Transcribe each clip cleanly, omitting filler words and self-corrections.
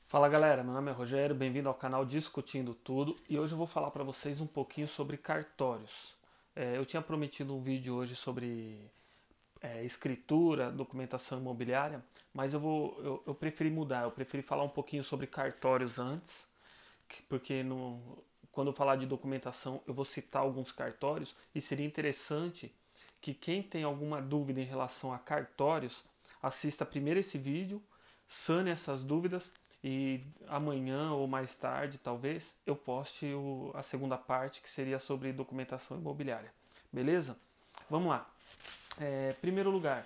Fala galera, meu nome é Rogério, bem-vindo ao canal Discutindo Tudo e hoje eu vou falar para vocês um pouquinho sobre cartórios. Eu tinha prometido um vídeo hoje sobre escritura, documentação imobiliária, mas eu preferi mudar, eu preferi falar um pouquinho sobre cartórios antes, porque quando eu falar de documentação eu vou citar alguns cartórios e seria interessante que quem tem alguma dúvida em relação a cartórios assista primeiro esse vídeo, sane essas dúvidas e amanhã ou mais tarde, talvez, eu poste a segunda parte que seria sobre documentação imobiliária. Beleza? Vamos lá. Primeiro lugar,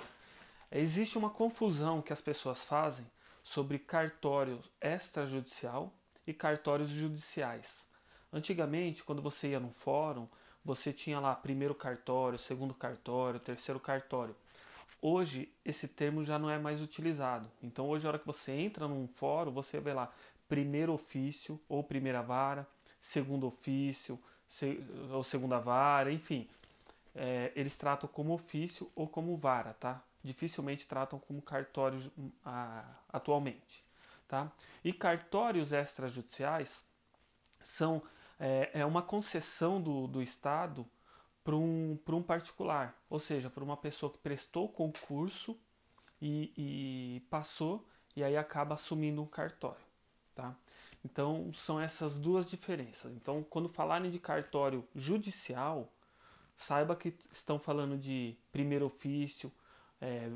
existe uma confusão que as pessoas fazem sobre cartório extrajudicial e cartórios judiciais. Antigamente, quando você ia no fórum, você tinha lá primeiro cartório, segundo cartório, terceiro cartório. Hoje, esse termo já não é mais utilizado. Então, hoje, a hora que você entra num fórum, você vê lá primeiro ofício ou primeira vara, segundo ofício ou segunda vara, enfim. Eles tratam como ofício ou como vara, tá? Dificilmente tratam como cartórios atualmente, tá? E cartórios extrajudiciais é uma concessão do Estado para um particular, ou seja, para uma pessoa que prestou concurso e passou e aí acaba assumindo um cartório, tá? Então são essas duas diferenças. Então quando falarem de cartório judicial, saiba que estão falando de primeiro ofício,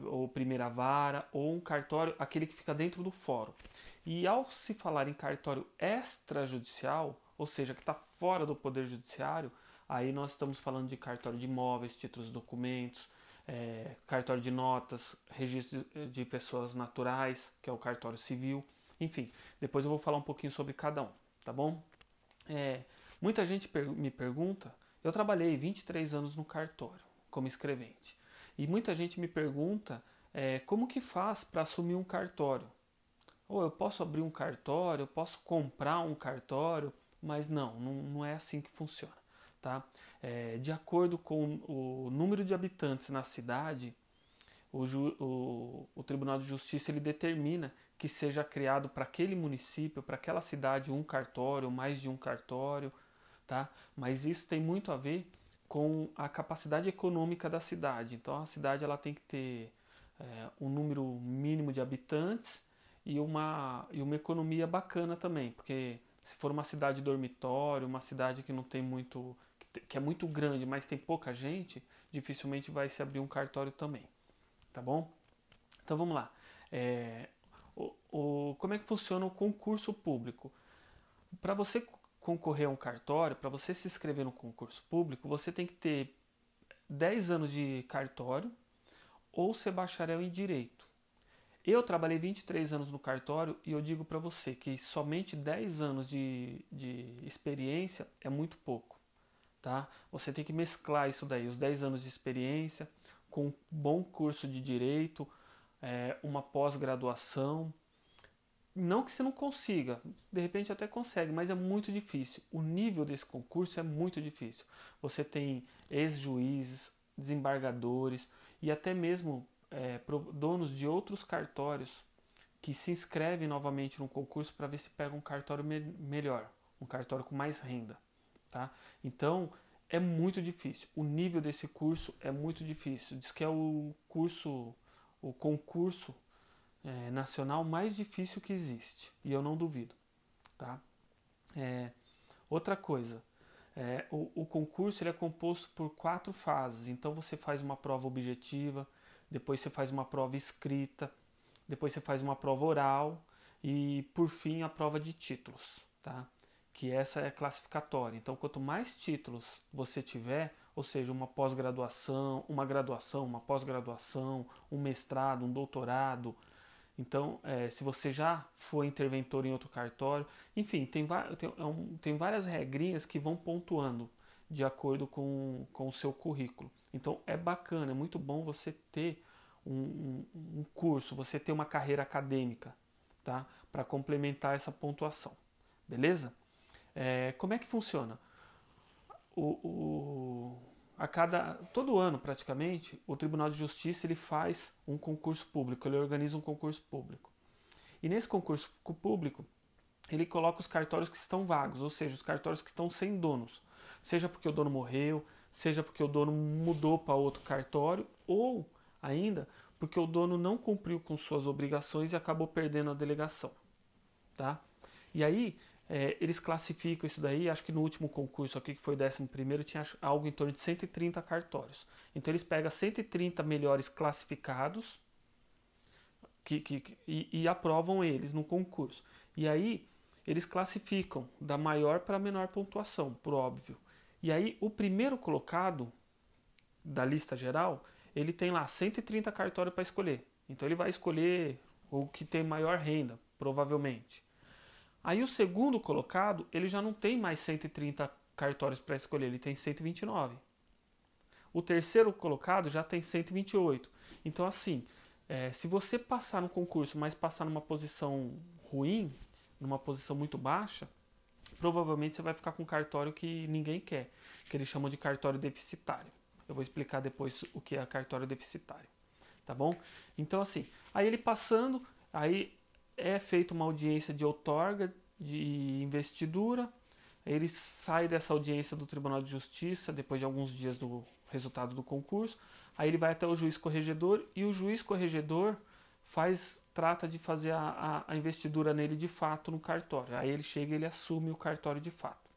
ou primeira vara, ou um cartório, aquele que fica dentro do fórum. E ao se falar em cartório extrajudicial, ou seja, que está fora do poder judiciário, aí nós estamos falando de cartório de imóveis, títulos, documentos, cartório de notas, registro de pessoas naturais, que é o cartório civil, enfim. Depois eu vou falar um pouquinho sobre cada um, tá bom? É, Muita gente me pergunta, eu trabalhei 23 anos no cartório como escrevente, e muita gente me pergunta como que faz para assumir um cartório. Ou eu posso abrir um cartório, eu posso comprar um cartório, mas não é assim que funciona. Tá? De acordo com o número de habitantes na cidade, o Tribunal de Justiça ele determina que seja criado para aquele município, para aquela cidade, um cartório, mais de um cartório, tá? Mas isso tem muito a ver com a capacidade econômica da cidade. Então a cidade ela tem que ter um número mínimo de habitantes e uma economia bacana também, porque se for uma cidade dormitório, uma cidade que não tem muito, que é muito grande, mas tem pouca gente, dificilmente vai se abrir um cartório também, tá bom? Então vamos lá. É, como é que funciona o concurso público? Para você concorrer a um cartório, para você se inscrever no concurso público, você tem que ter 10 anos de cartório ou ser bacharel em direito. Eu trabalhei 23 anos no cartório e eu digo para você que somente 10 anos de experiência é muito pouco, tá? Você tem que mesclar isso daí, os 10 anos de experiência, com um bom curso de direito, uma pós-graduação. Não que você não consiga, de repente até consegue, mas é muito difícil. O nível desse concurso é muito difícil. Você tem ex-juízes, desembargadores e até mesmo donos de outros cartórios que se inscrevem novamente no concurso para ver se pega um cartório melhor, um cartório com mais renda. Tá? Então é muito difícil. O nível desse curso é muito difícil. Diz que é o concurso nacional mais difícil que existe. E eu não duvido. Tá? É, Outra coisa, o concurso ele é composto por 4 fases. Então você faz uma prova objetiva, depois você faz uma prova escrita, depois você faz uma prova oral e por fim a prova de títulos, tá? Que essa é classificatória. Então quanto mais títulos você tiver, ou seja, uma pós-graduação, uma graduação, uma pós-graduação, um mestrado, um doutorado, então, se você já foi interventor em outro cartório, enfim, tem várias regrinhas que vão pontuando de acordo com o seu currículo. Então, é bacana, é muito bom você ter um curso, você ter uma carreira acadêmica, tá? Para complementar essa pontuação, beleza? Como é que funciona? O, todo ano praticamente o Tribunal de Justiça ele faz um concurso público, ele organiza um concurso público. E nesse concurso público, ele coloca os cartórios que estão vagos, ou seja, os cartórios que estão sem donos. Seja porque o dono morreu, seja porque o dono mudou para outro cartório, ou ainda porque o dono não cumpriu com suas obrigações e acabou perdendo a delegação. Tá? E aí, eles classificam isso daí, acho que no último concurso aqui, que foi o 11º, tinha algo em torno de 130 cartórios. Então eles pegam 130 melhores classificados e aprovam eles no concurso. E aí, eles classificam da maior para a menor pontuação, por óbvio. E aí, o primeiro colocado da lista geral, ele tem lá 130 cartórios para escolher. Então ele vai escolher o que tem maior renda, provavelmente. Aí o segundo colocado, ele já não tem mais 130 cartórios para escolher, ele tem 129. O terceiro colocado já tem 128. Então assim, se você passar no concurso, mas passar numa posição ruim, numa posição muito baixa, provavelmente você vai ficar com um cartório que ninguém quer, que eles chamam de cartório deficitário. Eu vou explicar depois o que é cartório deficitário, tá bom? Então assim, aí ele passando, aí é feita uma audiência de outorga, de investidura, ele sai dessa audiência do Tribunal de Justiça, depois de alguns dias do resultado do concurso, aí ele vai até o juiz corregedor, e o juiz corregedor trata de fazer a investidura nele de fato no cartório. Aí ele chega e ele assume o cartório de fato,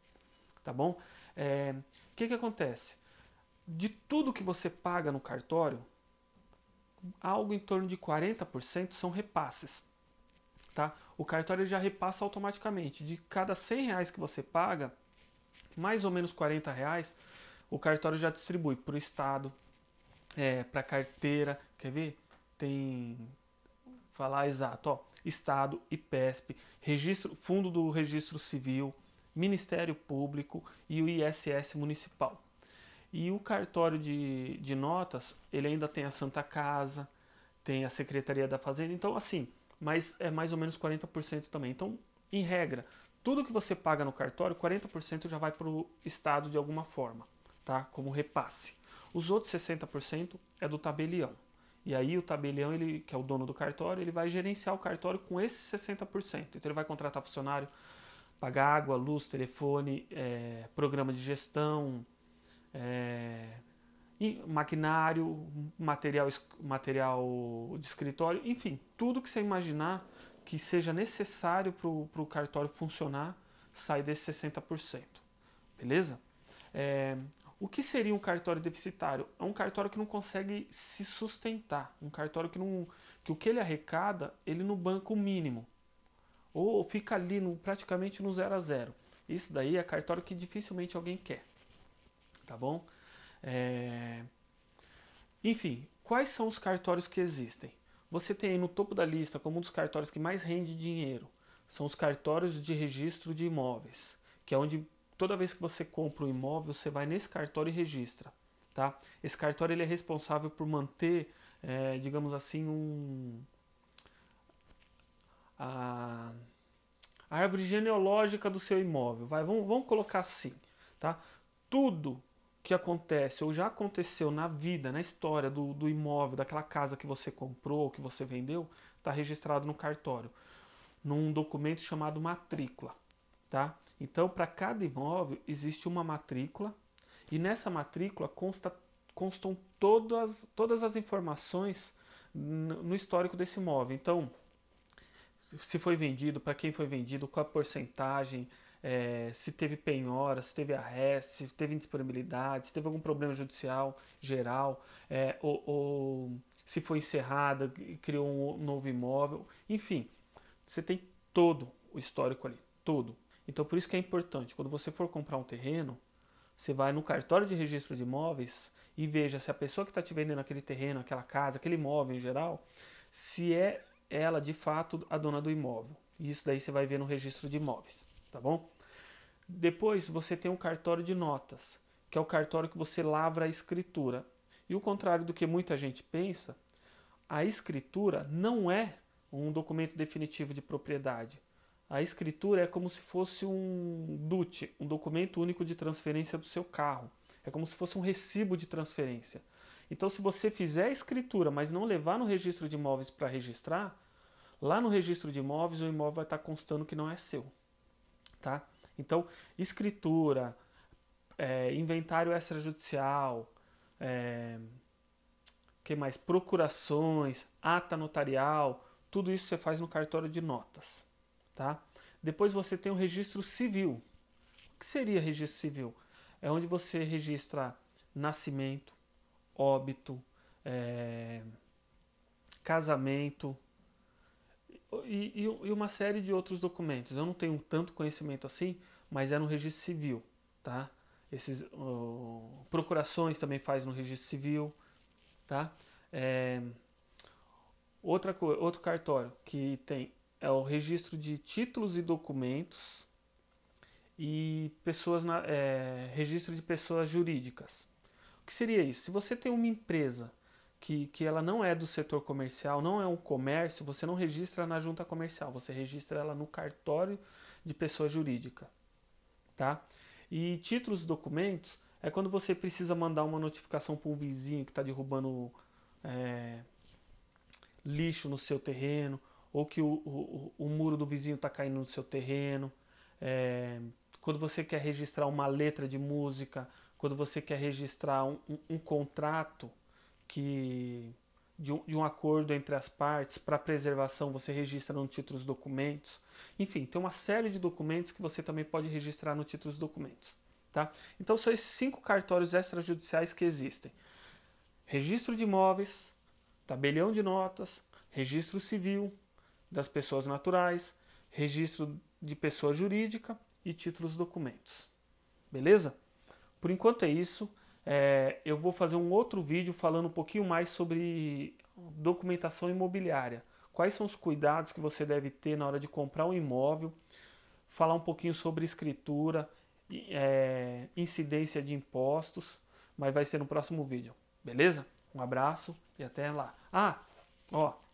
tá bom? O que acontece? De tudo que você paga no cartório, algo em torno de 40% são repasses. Tá? O cartório já repassa automaticamente. De cada R$100 que você paga, mais ou menos R$40, o cartório já distribui para o Estado, para a carteira. Quer ver? Tem... Falar exato. Ó, Estado, IPESP, Fundo do Registro Civil, Ministério Público e o ISS Municipal. E o cartório de notas, ele ainda tem a Santa Casa, tem a Secretaria da Fazenda. Então, assim, mas é mais ou menos 40% também. Então, em regra, tudo que você paga no cartório, 40% já vai para o Estado de alguma forma, tá? Como repasse. Os outros 60% é do tabelião. E aí o tabelião, ele, que é o dono do cartório, ele vai gerenciar o cartório com esses 60%. Então ele vai contratar funcionário, pagar água, luz, telefone, programa de gestão, maquinário, material de escritório, enfim, tudo que você imaginar que seja necessário para o cartório funcionar, sai desse 60%. Beleza? O que seria um cartório deficitário? É um cartório que não consegue se sustentar, um cartório que o que ele arrecada, ele não banca o mínimo, ou fica ali praticamente no 0 a 0. Isso daí é cartório que dificilmente alguém quer, tá bom? Enfim, quais são os cartórios que existem? Você tem aí no topo da lista, como um dos cartórios que mais rende dinheiro, são os cartórios de registro de imóveis, que é onde toda vez que você compra um imóvel, você vai nesse cartório e registra. Tá? Esse cartório ele é responsável por manter, digamos assim, a árvore genealógica do seu imóvel. Vamos colocar assim. Tá? Tudo que acontece ou já aconteceu na vida, na história do imóvel, daquela casa que você comprou, que você vendeu, está registrado no cartório, num documento chamado matrícula. Tá? Então, para cada imóvel existe uma matrícula e nessa matrícula constam todas as informações no histórico desse imóvel. Então, se foi vendido, para quem foi vendido, qual a porcentagem, se teve penhora, se teve arresto, se teve indisponibilidade, se teve algum problema judicial geral, ou se foi encerrada e criou um novo imóvel. Enfim, você tem todo o histórico ali, todo. Então por isso que é importante, quando você for comprar um terreno, você vai no cartório de registro de imóveis e veja se a pessoa que está te vendendo aquele terreno, aquela casa, aquele imóvel em geral, se é ela de fato a dona do imóvel. E isso daí você vai ver no registro de imóveis, tá bom? Depois você tem um cartório de notas, que é o cartório que você lavra a escritura. E o contrário do que muita gente pensa, a escritura não é um documento definitivo de propriedade. A escritura é como se fosse um DUT, um documento único de transferência do seu carro. É como se fosse um recibo de transferência. Então, se você fizer a escritura, mas não levar no registro de imóveis para registrar, Lá no registro de imóveis, o imóvel vai estar constando que não é seu, tá? Então, escritura, inventário extrajudicial, que mais? Procurações, ata notarial, tudo isso você faz no cartório de notas, tá? Depois você tem o registro civil. O que seria registro civil? É onde você registra nascimento, óbito, casamento e uma série de outros documentos. Eu não tenho tanto conhecimento assim, mas é no registro civil, tá? Procurações também faz no registro civil, tá? Outro cartório que tem é o registro de títulos e documentos e registro de pessoas jurídicas. O que seria isso? Se você tem uma empresa que ela não é do setor comercial, não é um comércio, você não registra na junta comercial, você registra ela no cartório de pessoa jurídica, tá? E títulos e documentos é quando você precisa mandar uma notificação para um vizinho que está derrubando lixo no seu terreno, ou que o muro do vizinho está caindo no seu terreno, quando você quer registrar uma letra de música, quando você quer registrar um contrato de um acordo entre as partes para preservação, você registra no título dos documentos. Enfim, tem uma série de documentos que você também pode registrar no título dos documentos. Tá? Então são esses 5 cartórios extrajudiciais que existem: registro de imóveis, tabelião de notas, registro civil das pessoas naturais, registro de pessoa jurídica e títulos documentos. Beleza? Por enquanto é isso. Eu vou fazer um outro vídeo falando um pouquinho mais sobre documentação imobiliária. Quais são os cuidados que você deve ter na hora de comprar um imóvel, falar um pouquinho sobre escritura, incidência de impostos, mas vai ser no próximo vídeo. Beleza? Um abraço e até lá.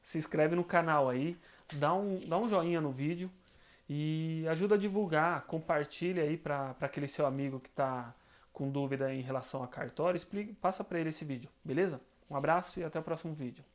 Se inscreve no canal aí, dá um joinha no vídeo e ajuda a divulgar, compartilha aí para aquele seu amigo que está com dúvida em relação a cartório, passa para ele esse vídeo, beleza? Um abraço e até o próximo vídeo.